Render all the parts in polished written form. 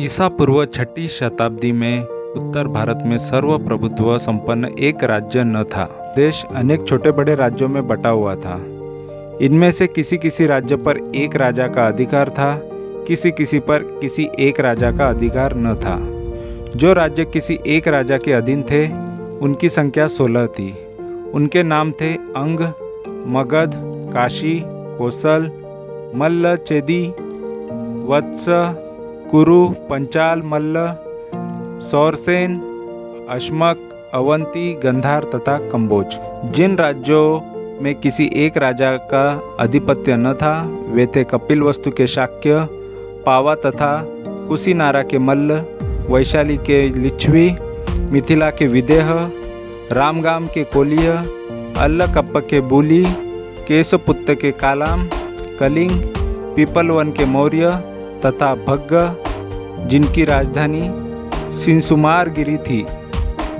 ईसा पूर्व छठी शताब्दी में उत्तर भारत में सर्वप्रभुत्व संपन्न एक राज्य न था। देश अनेक छोटे बड़े राज्यों में बटा हुआ था। इनमें से किसी किसी राज्य पर एक राजा का अधिकार था, किसी किसी पर किसी एक राजा का अधिकार न था। जो राज्य किसी एक राजा के अधीन थे उनकी संख्या 16 थी। उनके नाम थे अंग, मगध, काशी, कोसल, मल्ल, चेदी, वत्स, कुरु, पंचाल, मल्ल, सौरसेन, अश्मक, अवंती, गंधार तथा कंबोज। जिन राज्यों में किसी एक राजा का आधिपत्य न था वे थे कपिलवस्तु के शाक्य, पावा तथा कुशीनारा के मल्ल, वैशाली के लिच्छवी, मिथिला के विदेह, रामगाम के कोलिय, अल्लकप्प के बूली, केशपुत्त के कालाम, कलिंग, पीपलवन के मौर्य तथा भग्ग जिनकी राजधानी सिंसुमार गिरी थी।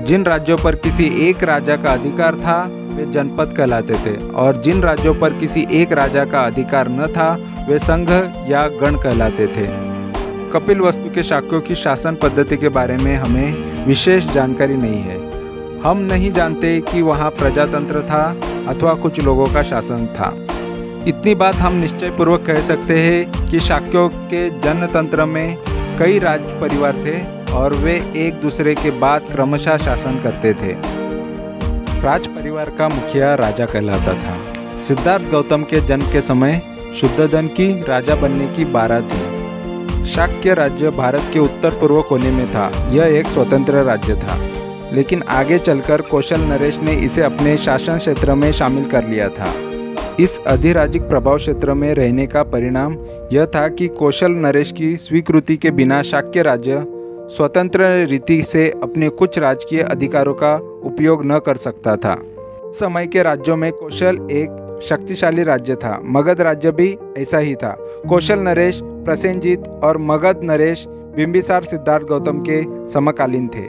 जिन राज्यों पर किसी एक राजा का अधिकार था वे जनपद कहलाते थे और जिन राज्यों पर किसी एक राजा का अधिकार न था वे संघ या गण कहलाते थे। कपिलवस्तु के शाक्यों की शासन पद्धति के बारे में हमें विशेष जानकारी नहीं है। हम नहीं जानते कि वहाँ प्रजातंत्र था अथवा कुछ लोगों का शासन था। इतनी बात हम निश्चयपूर्वक कह सकते हैं कि शाक्यों के जनतंत्र में कई राज परिवार थे और वे एक दूसरे के बाद क्रमशः शासन करते थे। राज परिवार का मुखिया राजा कहलाता था। सिद्धार्थ गौतम के जन्म के समय शुद्धोधन की राजा बनने की बारात थी। शाक्य राज्य भारत के उत्तर पूर्व कोने में था। यह एक स्वतंत्र राज्य था, लेकिन आगे चलकर कौशल नरेश ने इसे अपने शासन क्षेत्र में शामिल कर लिया था। इस अधिराज्यिक प्रभाव क्षेत्र में रहने का परिणाम यह था कि कौशल नरेश की स्वीकृति के बिना शाक्य राज्य स्वतंत्र रीति से अपने कुछ राजकीय अधिकारों का उपयोग न कर सकता था। समय के राज्यों में कौशल एक शक्तिशाली राज्य था। मगध राज्य भी ऐसा ही था। कौशल नरेश, प्रसेनजीत और मगध नरेश बिंबिसार सिद्धार्थ गौतम के समकालीन थे।